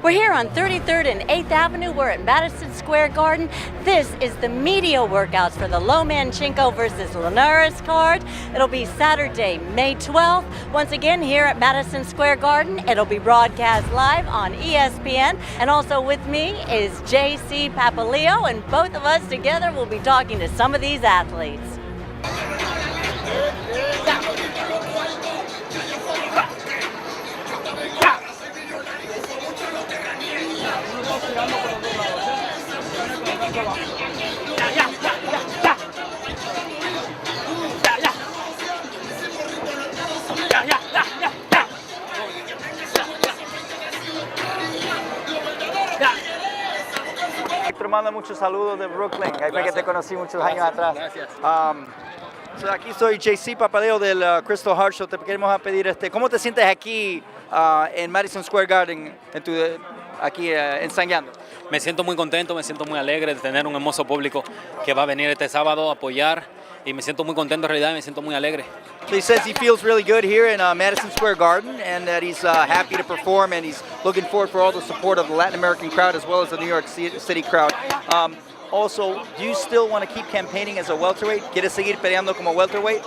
We're here on 33rd and 8th Avenue. We're at Madison Square Garden. This is the media workouts for the Loma versus Linares card. It'll be Saturday, May 12th. Once again, here at Madison Square Garden. It'll be broadcast live on ESPN. And also with me is JC Papaleo, and both of us together will be talking to some of these athletes. Te mando muchos saludos de Brooklyn, ahí fue que te conocí muchos años atrás. Gracias. So aquí soy JC Papaleo del Kristal Hart Show. Te queremos pedir, ¿cómo te sientes aquí en Madison Square Garden, aquí ensayando? Me siento muy contento, me siento muy alegre de tener un hermoso público que va a venir este sábado a apoyar y me siento muy contento en realidad, me siento muy alegre. So he says he feels really good here in Madison Square Garden and that he's happy to perform and he's looking forward for all the support of the Latin American crowd as well as the New York City crowd. Also, do you still want to keep campaigning as a welterweight? ¿Quieres seguir peleando como welterweight?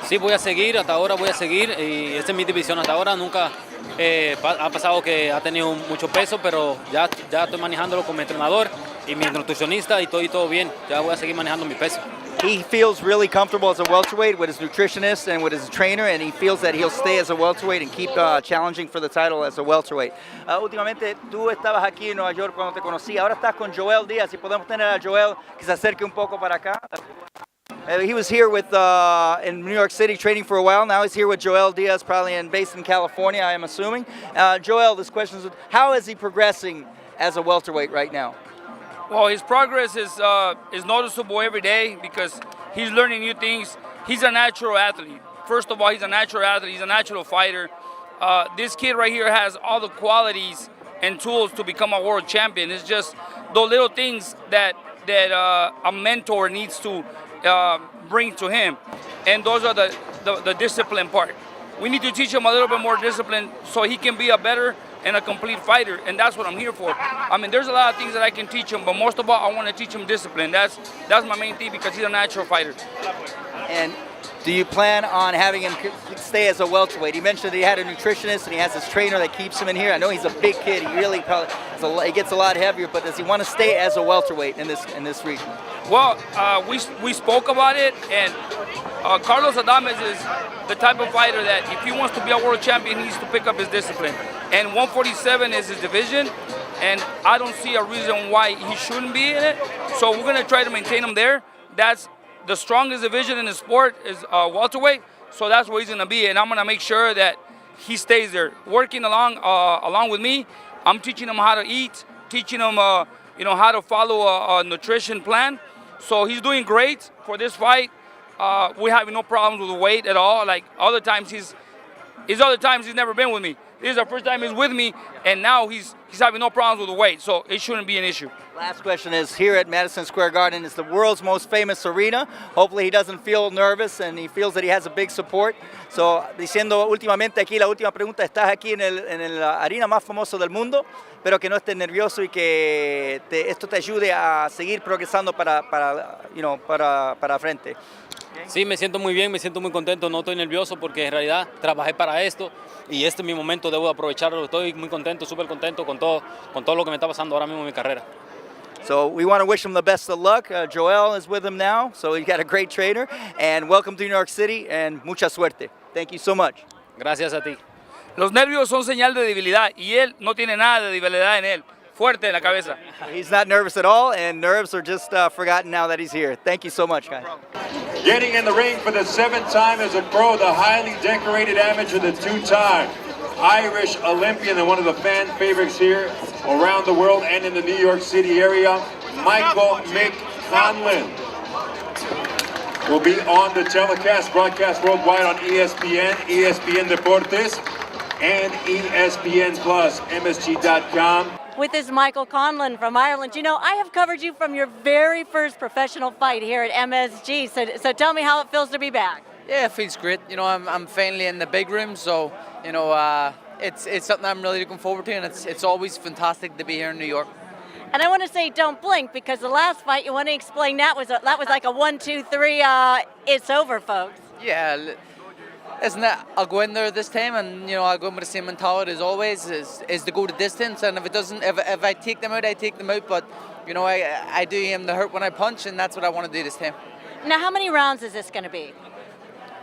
Sí, voy a seguir, hasta ahora voy a seguir y esta es mi división hasta ahora, nunca ha pasado que ha tenido mucho peso, pero ya estoy manejándolo con mi entrenador y mi nutricionista y todo bien, ya voy a seguir manejando mi peso. He feels really comfortable as a welterweight with his nutritionist and with his trainer, and he feels that he'll stay as a welterweight and keep challenging for the title as a welterweight. Últimamente, tú estabas aquí en Nueva York cuando te conocí, ahora estás con Joel Díaz, y podemos tener a Joel que se acerque un poco para acá. He was here with in New York City training for a while. Now he's here with Joel Díaz, probably based in California, I am assuming. Joel, this question is, how is he progressing as a welterweight right now? Well, his progress is noticeable every day because he's learning new things. He's a natural athlete. First of all, he's a natural athlete. He's a natural fighter. This kid right here has all the qualities and tools to become a world champion. It's just those little things that a mentor needs to bring to him, and those are the discipline part. We need to teach him a little bit more discipline so he can be a better and a complete fighter, and that's what I'm here for. I mean, there's a lot of things that I can teach him, but most of all, I want to teach him discipline. That's my main thing because he's a natural fighter. And do you plan on having him stay as a welterweight? He mentioned that he had a nutritionist and he has his trainer that keeps him in here. I know he's a big kid. He really he gets a lot heavier, but does he want to stay as a welterweight in this region? Well, we spoke about it, and Carlos Adames is the type of fighter that if he wants to be a world champion, he needs to pick up his discipline. And 147 is his division, and I don't see a reason why he shouldn't be in it. So we're going to try to maintain him there. That's the strongest division in the sport is welterweight, so that's where he's going to be, and I'm going to make sure that he stays there. Working along with me, I'm teaching him how to eat, teaching him how to follow a nutrition plan. So he's doing great for this fight. We're having no problems with the weight at all. Like other times he's never been with me. This is the first time he's with me, and now he's having no problems with the weight, so it shouldn't be an issue. Last question is, here at Madison Square Garden is the world's most famous arena. Hopefully he doesn't feel nervous and he feels that he has a big support. So, diciendo últimamente aquí, la última pregunta, estás aquí en el arena más famoso del mundo, pero que no estés nervioso y que esto te ayude a seguir progresando para frente. Sí, me siento muy bien, me siento muy contento, no estoy nervioso porque en realidad trabajé para esto y este es mi momento, debo aprovecharlo, estoy muy contento, súper contento con todo lo que me está pasando ahora mismo en mi carrera. So we want to wish him the best of luck. Joel is with him now, so he's got a great trainer, and welcome to New York City, and mucha suerte. Thank you so much. Gracias a ti. Los nervios son señal de debilidad y él no tiene nada de debilidad en él. Fuerte en la cabeza. He's not nervous at all, and nerves are just forgotten now that he's here. Thank you so much, guys. Getting in the ring for the 7th time as a pro, the highly decorated amateur, the 2-time Irish Olympian and one of the fan favorites here around the world and in the New York City area, Michael Conlan will be on the telecast, broadcast worldwide on ESPN, ESPN Deportes, and ESPN Plus, MSG.com. With this Michael Conlan from Ireland. You know, I have covered you from your very first professional fight here at MSG, so tell me how it feels to be back. Yeah, it feels great. You know, I'm finally in the big room, so, you know, it's something I'm really looking forward to, and it's always fantastic to be here in New York. And I want to say don't blink, because the last fight, you want to explain that was like a 1, 2, 3, it's over, folks. Yeah, isn't it? I'll go in there this time, and I'll go in with the same mentality as always, is to go the distance. And if it doesn't, if I take them out, I take them out. But I do aim to hurt when I punch, and that's what I want to do this time. Now, how many rounds is this going to be?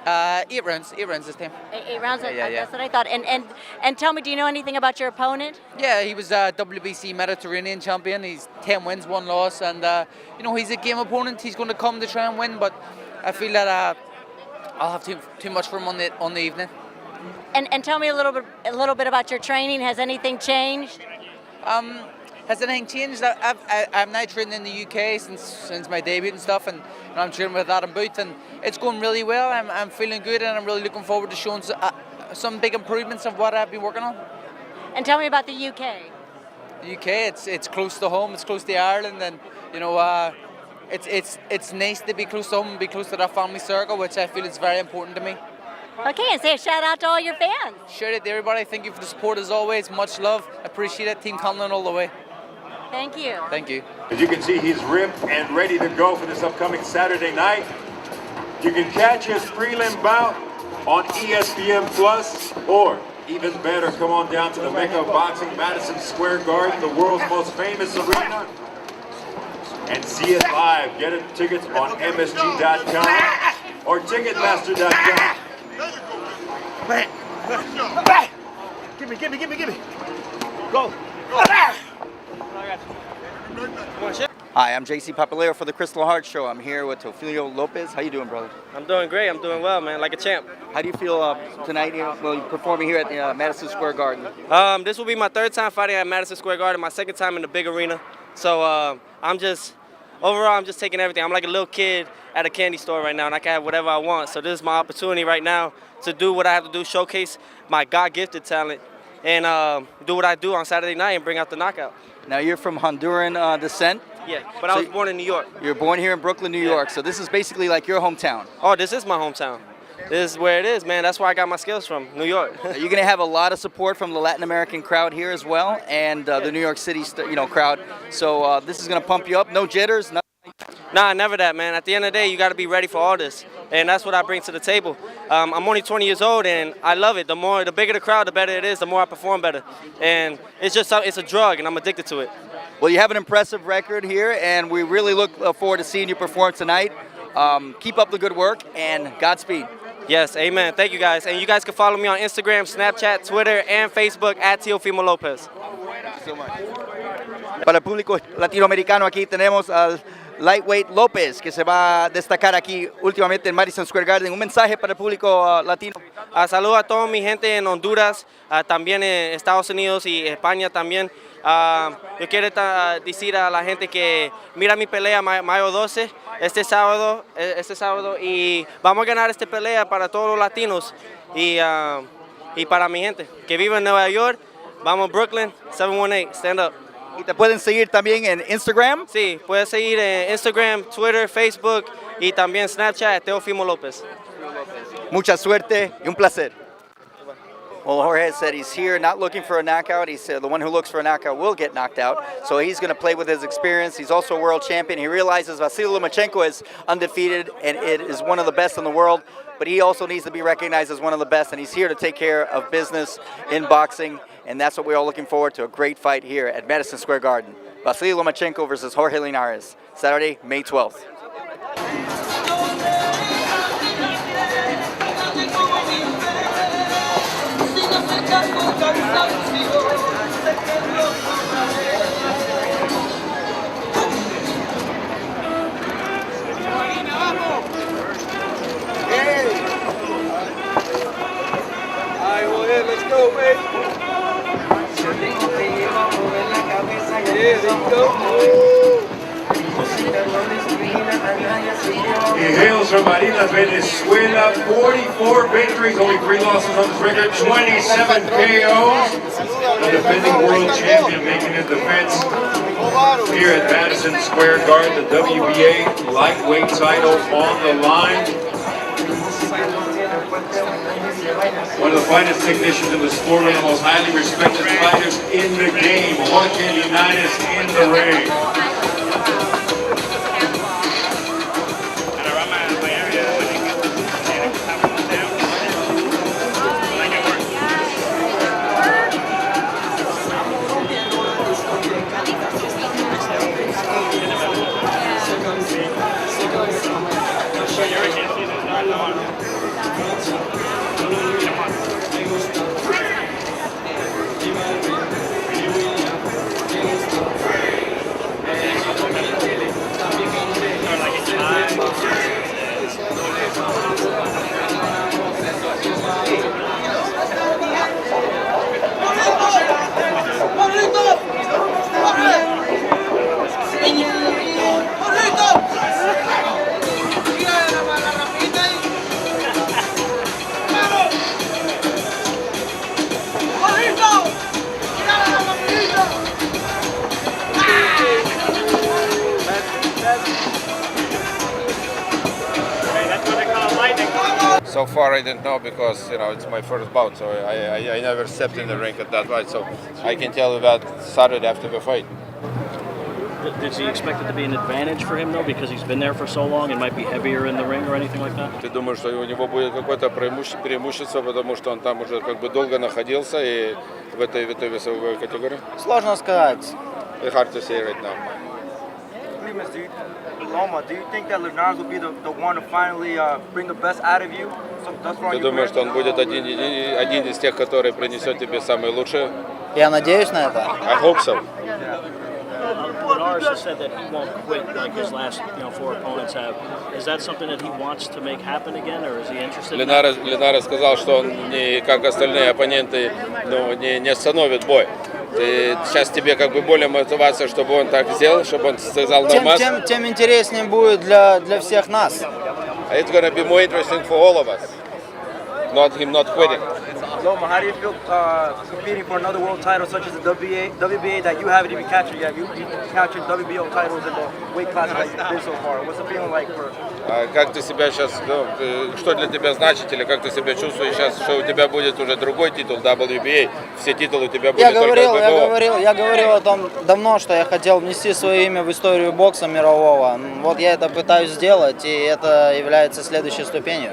8 rounds this time. 8 rounds. Yeah. That's what I thought. And tell me, do you know anything about your opponent? Yeah, he was a WBC Mediterranean champion. He's 10 wins, 1 loss, and he's a game opponent. He's going to come to try and win, but I feel that I'll have too much for him on the evening. And tell me a little bit about your training. Has anything changed? Has anything changed? I'm now training in the UK since my debut and stuff, and I'm training with Adam Booth, and it's going really well. I'm feeling good, and I'm really looking forward to showing some big improvements of what I've been working on. And tell me about the UK. The UK, it's close to home, it's close to Ireland, and it's nice to be close to home and be close to that family circle, which I feel is very important to me. Okay, and say a shout out to all your fans. Shout out to everybody. Thank you for the support as always. Much love. Appreciate it. Team Conlan all the way. Thank you. Thank you. As you can see, he's ripped and ready to go for this upcoming Saturday night. You can catch his prelim bout on ESPN Plus, or even better, come on down to the Mecca of Boxing, Madison Square Garden, the world's most famous arena, and see it live. Get it tickets on MSG.com or Ticketmaster.com. Give me. Go. Hi, I'm JC Papalero for the Kristal Hart Show. I'm here with Teofimo Lopez. How you doing, brother? I'm doing great. I'm doing well, man, like a champ. How do you feel tonight here, performing here at Madison Square Garden? This will be my 3rd time fighting at Madison Square Garden, my 2nd time in the big arena. So I'm just taking everything. I'm like a little kid at a candy store right now, and I can have whatever I want. So this is my opportunity right now to do what I have to do, showcase my God-gifted talent, and do what I do on Saturday night and bring out the knockout. Now, you're from Honduran descent? Yeah, but I was born in New York. You're born here in Brooklyn, New York, so this is basically like your hometown. Oh, this is my hometown. This is where it is, man. That's where I got my skills from, New York. You're going to have a lot of support from the Latin American crowd here as well, and the New York City crowd. So this is going to pump you up. No jitters, nothing. Nah, never that, man. At the end of the day, you got to be ready for all this, and that's what I bring to the table. I'm only 20 years old, and I love it. The bigger the crowd, the better it is. The more I perform better, and it's a drug, and I'm addicted to it. Well, you have an impressive record here, and we really look forward to seeing you perform tonight. Keep up the good work, and Godspeed. Yes, amen. Thank you, guys. And you guys can follow me on Instagram, Snapchat, Twitter, and Facebook at Teofimo Lopez. Thank you so much. Para el público latinoamericano, aquí tenemos al Lightweight López, que se va a destacar aquí últimamente en Madison Square Garden. Un mensaje para el público latino. Saludo a toda mi gente en Honduras, también en Estados Unidos y España también. Yo quiero decir a la gente que mira mi pelea mayo 12 este sábado y vamos a ganar esta pelea para todos los latinos y para mi gente que vive en Nueva York. Vamos Brooklyn 718, stand up. ¿Y te pueden seguir también en Instagram? Sí, puedes seguir en Instagram, Twitter, Facebook y también Snapchat, Teofimo Lopez. Mucha suerte y un placer. Well, Jorge said he's here not looking for a knockout. He said the one who looks for a knockout will get knocked out. So he's going to play with his experience. He's also a world champion. He realizes Vasily Lomachenko is undefeated and it is one of the best in the world. But he also needs to be recognized as one of the best. And he's here to take care of business in boxing. And that's what we're all looking forward to, a great fight here at Madison Square Garden. Vasily Lomachenko versus Jorge Linares, Saturday, May 12th. Let's go, baby. He hails from Marinas, Venezuela. 44 victories, only 3 losses on his record, 27 KOs. The defending world champion making his defense here at Madison Square Garden. The WBA lightweight title on the line. One of the finest technicians in the sport, one of the most highly respected fighters in the game, Linares in the ring. So far I didn't know because it's my first bout, so I never stepped in the ring at that fight, so I can tell you about Saturday after the fight. Did he expect it to be an advantage for him though, because he's been there for so long and might be heavier in the ring or anything like that? Ты думаешь, что у него будет какое-то преимущество, потому что он там уже как бы долго находился и в этой весовой категории? Сложно сказать. It's hard to say right now. Loma, do you think that Linares will be the one to finally bring the best out of you? Ты думаешь, что он будет один из тех, который принесет тебе самое лучшее? Я надеюсь на это. I hope so. Linares has said that he won't quit like his last 4 opponents have. Is that something that he wants to make happen again, or is he interested in that? Линарес сказал, что он не как остальные оппоненты, не остановит бой. Сейчас тебе как бы более мотивация, чтобы он так сделал, чтобы он сказал нормас. Тем интереснее будет для всех нас. It's gonna be more interesting for all of us. Not him not quitting. Loma, how do you feel competing for another world title such as the WBA that you haven't even captured yet? You captured WBO titles in the weight class that you've been so far. What's the feeling like for? Как ты себя сейчас, что для тебя значит, или как ты себя чувствуешь сейчас, что у тебя будет уже другой титул WBA, все титулы у тебя будут только ВБО? Я говорил о том давно, что я хотел внести свое имя в историю бокса мирового. Вот я это пытаюсь сделать, и это является следующей ступенью.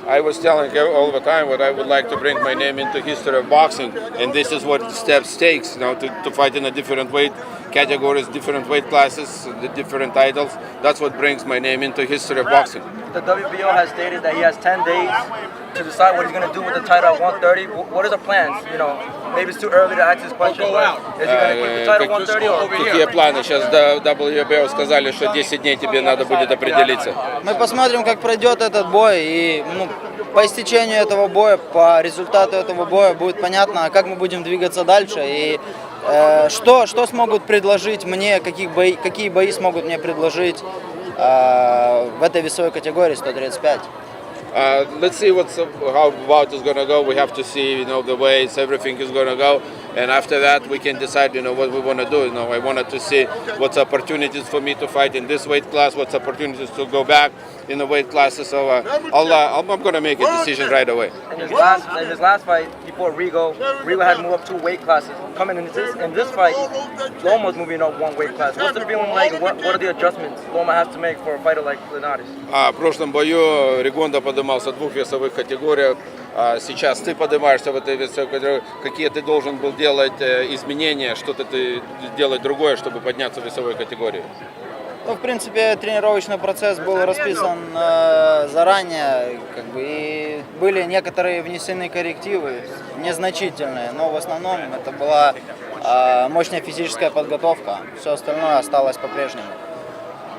I was telling all the time what I would like to bring my name into history of boxing, and this is what steps takes, to fight in a different weight categories, different weight classes, the different titles. That's what brings my name into history of boxing. The WBO has stated that he has 10 days to decide what he's going to do with the title at 130. What are the plans? Maybe it's too early to ask this question, but is he going to quit the title at 130 or over here? Какие планы? Сейчас WBO сказали, что 10 дней тебе надо будет определиться. Мы посмотрим, как пройдет этот бой, и по истечению этого боя, по результату этого боя будет понятно, как мы будем двигаться дальше и что смогут предложить мне, какие бои смогут мне предложить в этой весовой категории 135. Let's see how bout is gonna go. We have to see, the weights, everything is gonna go, and after that we can decide, what we want to do. I wanted to see what's opportunities for me to fight in this weight class, what's opportunities to go back in the weight classes. So I'm gonna make a decision right away. In his last fight before Rigo had moved up 2 weight classes. Coming in this fight, Loma's moving up 1 weight class. What's the feeling like? What are the adjustments Loma has to make for a fighter like Linares? В прошлом бою Ригондо поднимался в 2 весовых категориях. Сейчас ты поднимаешься в этой весовой категории. Какие ты должен был делать изменения, что-то ты делать другое, чтобы подняться в весовой категории? В принципе, тренировочный процесс был расписан заранее, и были некоторые внесены коррективы, незначительные, но в основном это была мощная физическая подготовка, все остальное осталось по-прежнему.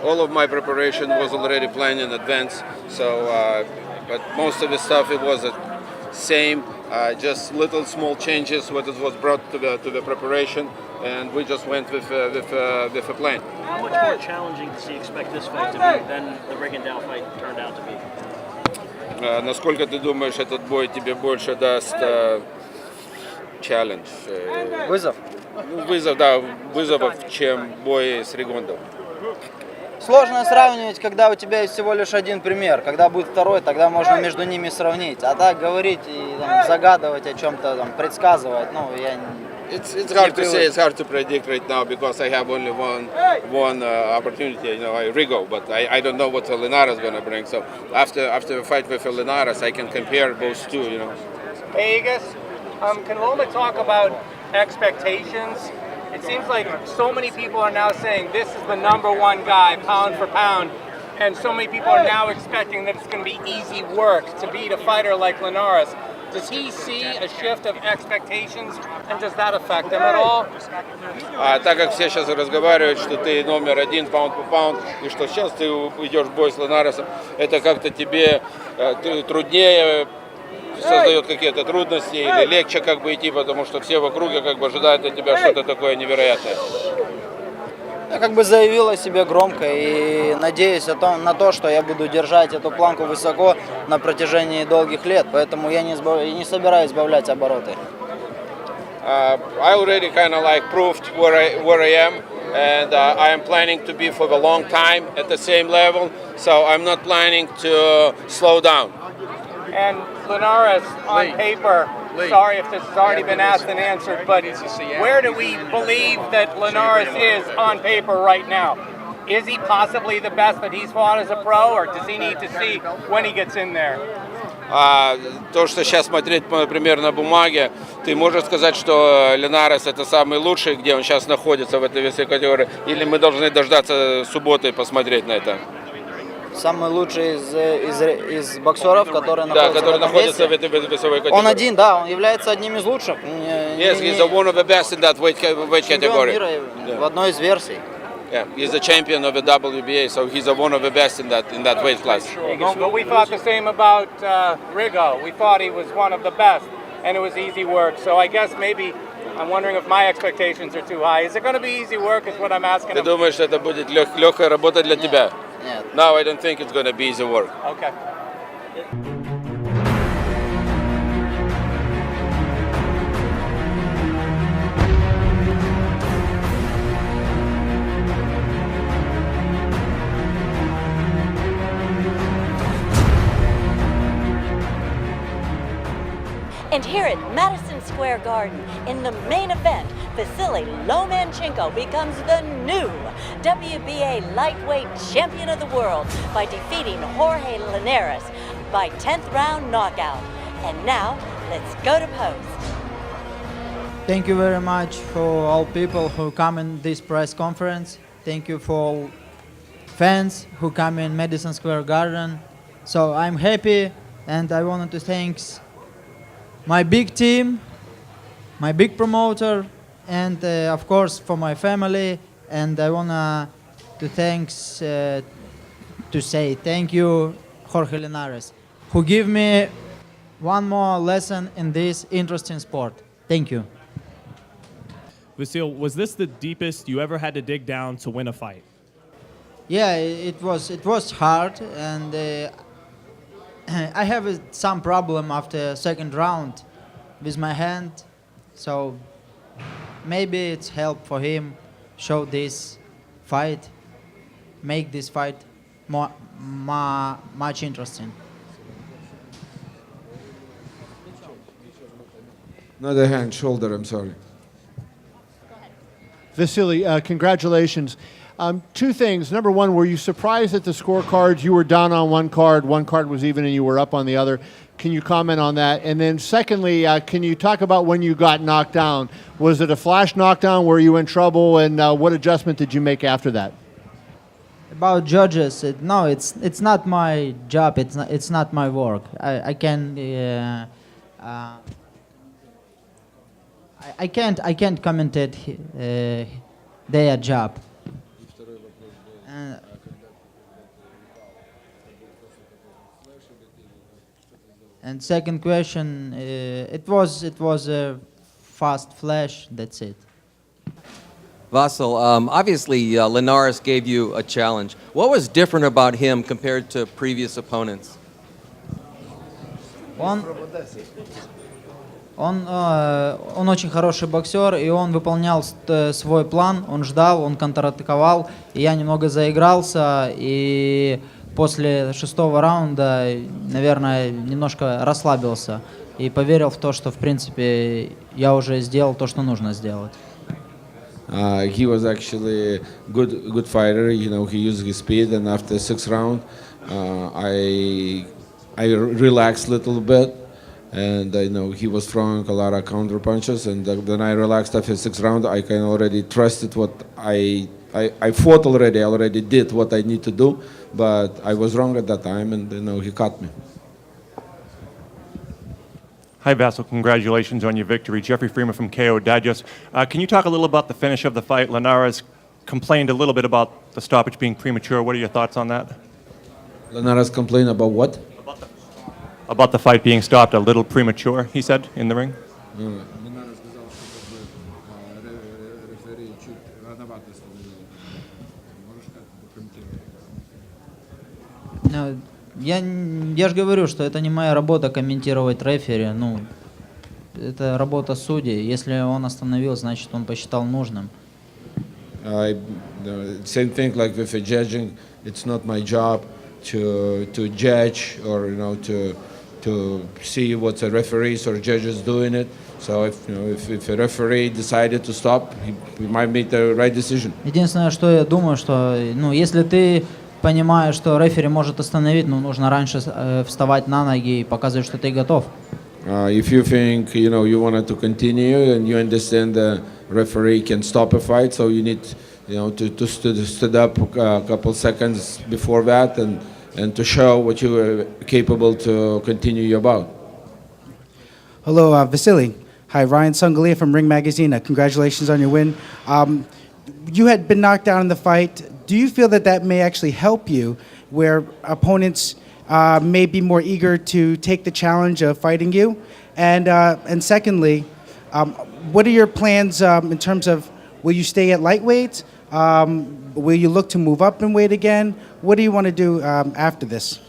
All of my preparation was already planned in advance, so but most of the stuff it was the same, just little small changes what was brought to the preparation, and we just went with a plan. How much more challenging does he expect this fight to be than the Rigondeaux fight turned out to be? Насколько ты думаешь, этот бой тебе больше даст challenge? Вызов? Вызовов, чем бой с Ригондо. Сложно сравнивать, когда у тебя есть всего лишь один пример. Когда будет второй, тогда можно между ними сравнить. А так говорить и там, загадывать о чем-то, там, предсказывать, ну, я It's hard to say, it's hard to predict right now because I have only one opportunity, you know, Rigo, but I don't know what Linares is going to bring. So after the fight with Linares, I can compare both two, you know. Hey, Aegis, can Loma talk about expectations? It seems like so many people are now saying this is the number one guy, pound for pound, and so many people are now expecting that it's going to be easy work to beat a fighter like Linares. Does he see a shift of expectations, and does that affect him at all? Так как все сейчас разговаривают, что ты номер один, паунд по паунд, и что сейчас ты идешь в бой с Линаресом, это как-то тебе труднее создает какие-то трудности или легче как бы идти, потому что все в округе как бы ожидают от тебя что-то такое невероятное. Я как бы заявил о себе громко и надеюсь на то, что я буду держать эту планку высоко на протяжении долгих лет, поэтому я не собираюсь сбавлять обороты. I already kind of like proved where I am, and I am planning to be for a long time at the same level, so I'm not planning to slow down. And Linares, on paper, sorry if this has already been asked and answered, but where do we believe that Linares is on paper right now? Is he possibly the best that he's fought as a pro, or does he need to see when he gets in there? То, что сейчас смотреть, например, на бумаге, ты можешь сказать, что Линарес это самый лучший, где он сейчас находится в этой весовой категории, или мы должны дождаться субботы и посмотреть на это? Самый лучший из боксеров, который находится в этой весовой категории. Он один, да, он является одним из лучших. Yes, he's one of the best in that weight category. В одной из версий. Yeah, he's the champion of the WBA, so he's one of the best in that weight class. But we thought the same about Rigo. We thought he was one of the best, and it was easy work. So I guess maybe I'm wondering if my expectations are too high. Is it going to be easy work? Is what I'm asking. Ты думаешь, что это будет легкая работа для тебя? Нет. No, I don't think it's going to be easy work. Okay. And here at Madison Square Garden, in the main event, Vasily Lomachenko becomes the new WBA lightweight champion of the world by defeating Jorge Linares by 10th round knockout. And now, let's go to post. Thank you very much for all people who come in this press conference. Thank you for all fans who come in Madison Square Garden. So I'm happy, and I wanted to thank my big team, my big promoter, and of course for my family. And I wanna say thank you, Jorge Linares, who give me one more lesson in this interesting sport. Thank you. Vasil, was this the deepest you ever had to dig down to win a fight? Yeah, it was hard, and I have some problem after second round with my hand, so maybe it's help for him show this fight, make this fight much interesting. Another hand, shoulder, I'm sorry. Vasily, congratulations. Two things. Number one, were you surprised at the scorecards? You were down on one card was even, and you were up on the other. Can you comment on that? And then secondly, can you talk about when you got knocked down? Was it a flash knockdown? Were you in trouble? And what adjustment did you make after that? About judges, no, it's not my job. It's not my work. I can't commentate their job. And second question, it was a fast flash. That's it. Vasil, obviously Linares gave you a challenge. What was different about him compared to previous opponents? Он очень хороший боксер, и он выполнял свой план, он ждал, он контратаковал, и я немного заигрался, и после 6-го раунда, наверное, немножко расслабился и поверил в то, что, в принципе, я уже сделал то, что нужно сделать. He was actually a good fighter. You know, he used his speed, and after 6th round, I relaxed a little bit, and I know he was throwing a lot of counter punches, and then I relaxed after 6th round. I can already trusted what I fought already. I already did what I need to do, but I was wrong at that time, and you know he caught me. Hi, Vasil. Congratulations on your victory. Jeffrey Freeman from KO Digest. Can you talk a little about the finish of the fight? Linares complained a little bit about the stoppage being premature. What are your thoughts on that? Linares complained about what? About the fight being stopped a little premature, he said, in the ring. Я же говорю, что это не моя работа комментировать рефери. Ну, это работа судей. Если он остановил, значит, он посчитал нужным. Same thing like with the judging. It's not my job to judge or to see what the referees or judges doing it. So if a referee decided to stop, he might make the right decision. Единственное, что я думаю, что, если ты понимаешь, что рефери может остановить, нужно раньше вставать на ноги и показывать, что ты готов. If you think you wanted to continue and you understand the referee can stop a fight, so you need to stood up a couple seconds before that and to show what you are capable to continue your bout. Hello, Vasily. Hi, Ryan Sungalia from Ring Magazine. Congratulations on your win. You had been knocked down in the fight. Do you feel that may actually help you, where opponents may be more eager to take the challenge of fighting you? And secondly, what are your plans in terms of, will you stay at lightweight? Will you look to move up in weight again? What do you want to do after this?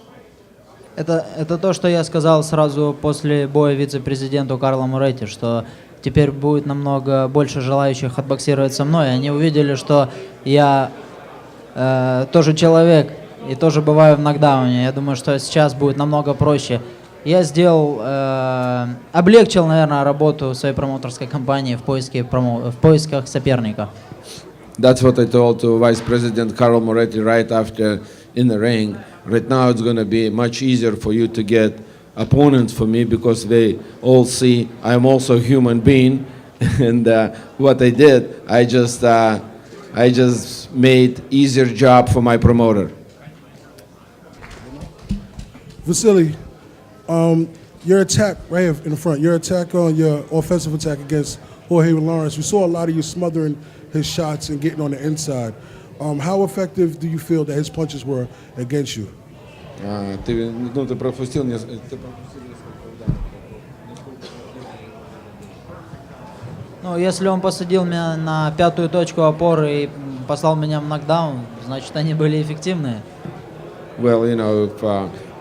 Это то, что я сказал сразу после боя вице-президенту Карлу Моретти, что теперь будет намного больше желающих отбоксировать со мной. Они увидели, что я тоже человек и тоже бываю в нокдауне. Я думаю, что сейчас будет намного проще. Я облегчил, наверное, работу своей промоутерской компании в поисках соперника. That's what I told to Vice President Carlo Moretti right after in the ring. Right now it's going to be much easier for you to get opponents for me because they all see I'm also a human being. And what I did, I just made easier job for my promoter. Vasily, your attack right here in the front, your attack on your offensive attack against Jorge Linares, we saw a lot of you smothering his shots and getting on the inside. How effective do you feel that his punches were against you? Ты пропустил несколько. Если он посадил меня на пятую точку опоры и послал меня в нокдаун, значит, они были эффективные. Well, if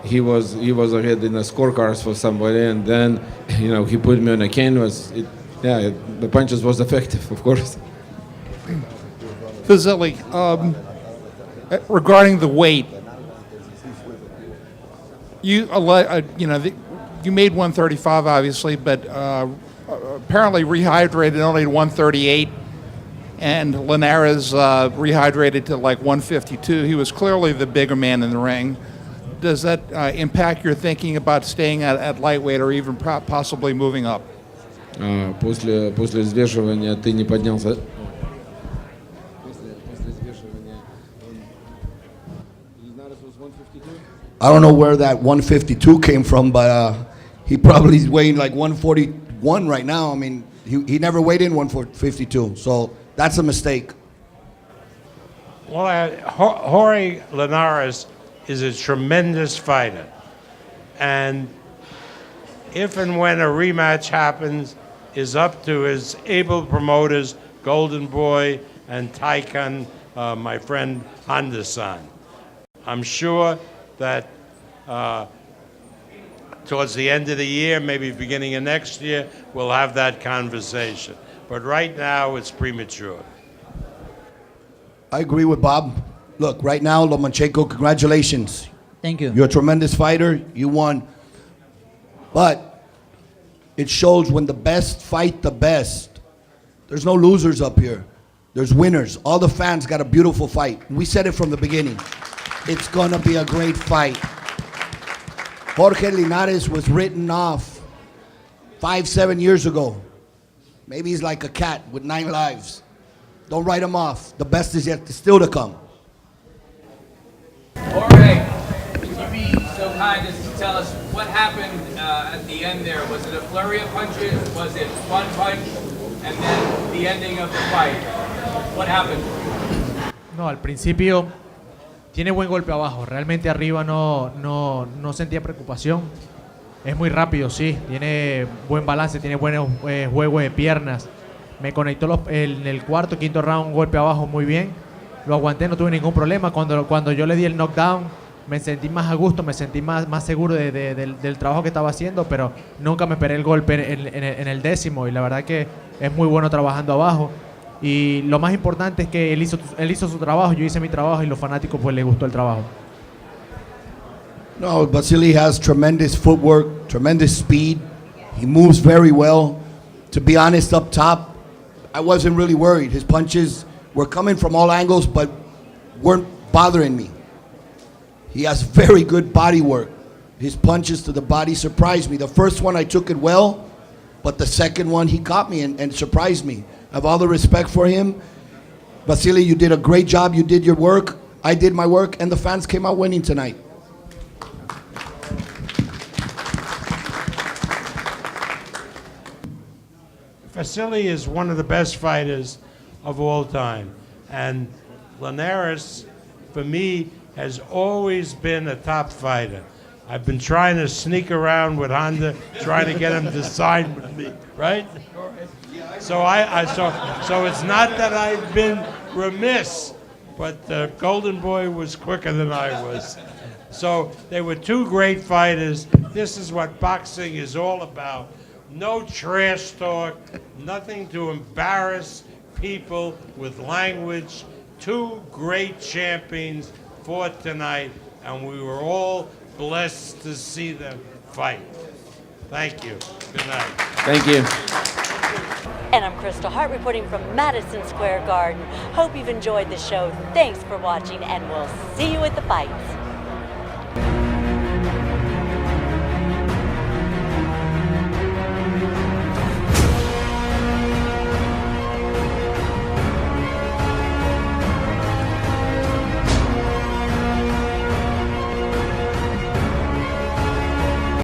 he was ahead in the scorecards for somebody, and then he put me on a canvas. The punches was effective, of course. Vasily, regarding the weight, you made 135 obviously, but apparently rehydrated only to 138, and Linares rehydrated to like 152. He was clearly the bigger man in the ring. Does that impact your thinking about staying at lightweight or even possibly moving up? После взвешивания ты не поднялся. I don't know where that 152 came from, but he probably is weighing like 141 right now. I mean, he never weighed in 152, so that's a mistake. Well, Jorge Linares is a tremendous fighter, and if and when a rematch happens, is up to his able promoters, Golden Boy and Taikan, my friend Honda-san. I'm sure that towards the end of the year, maybe beginning of next year, we'll have that conversation. But right now, it's premature. I agree with Bob. Look, right now, Lomachenko, congratulations. Thank you. You're a tremendous fighter. You won. But it shows when the best fight the best. There's no losers up here. There's winners. All the fans got a beautiful fight. We said it from the beginning. It's going to be a great fight. Jorge Linares was written off 5-7 years ago. Maybe he's like a cat with 9 lives. Don't write him off. The best is yet still to come. Jorge, would you be so kind as to tell us what happened at the end there? Was it a flurry of punches? Was it one punch? And then the ending of the fight? What happened? No, al principio tiene buen golpe abajo. Realmente arriba no sentía preocupación. Es muy rápido, sí. Tiene buen balance, tiene buen juego de piernas. Me conectó en el cuarto, quinto round, un golpe abajo muy bien. Lo aguanté, no tuve ningún problema. Cuando yo le di el knockdown, me sentí más a gusto, me sentí más seguro del trabajo que estaba haciendo, pero nunca me esperé el golpe en el décimo. Y la verdad que es muy bueno trabajando abajo. Y lo más importante es que él hizo su trabajo, yo hice mi trabajo y los fanáticos pues les gustó el trabajo. No, Vasily has tremendous footwork, tremendous speed. He moves very well. To be honest, up top, I wasn't really worried. His punches were coming from all angles, but weren't bothering me. He has very good body work. His punches to the body surprised me. The first one I took it well, but the second one he caught me and surprised me. I have all the respect for him. Vasily, you did a great job. You did your work. I did my work, and the fans came out winning tonight. Vasily is one of the best fighters of all time. And Linares, for me, has always been a top fighter. I've been trying to sneak around with Honda, trying to get him to sign with me, right? So so it's not that I've been remiss, but the Golden Boy was quicker than I was. So they were two great fighters. This is what boxing is all about. No trash talk, nothing to embarrass people with language. Two great champions fought tonight, and we were all blessed to see them fight. Thank you. Good night. Thank you. And I'm Kristal Hart reporting from Madison Square Garden. Hope you've enjoyed the show. Thanks for watching, and we'll see you at the fights.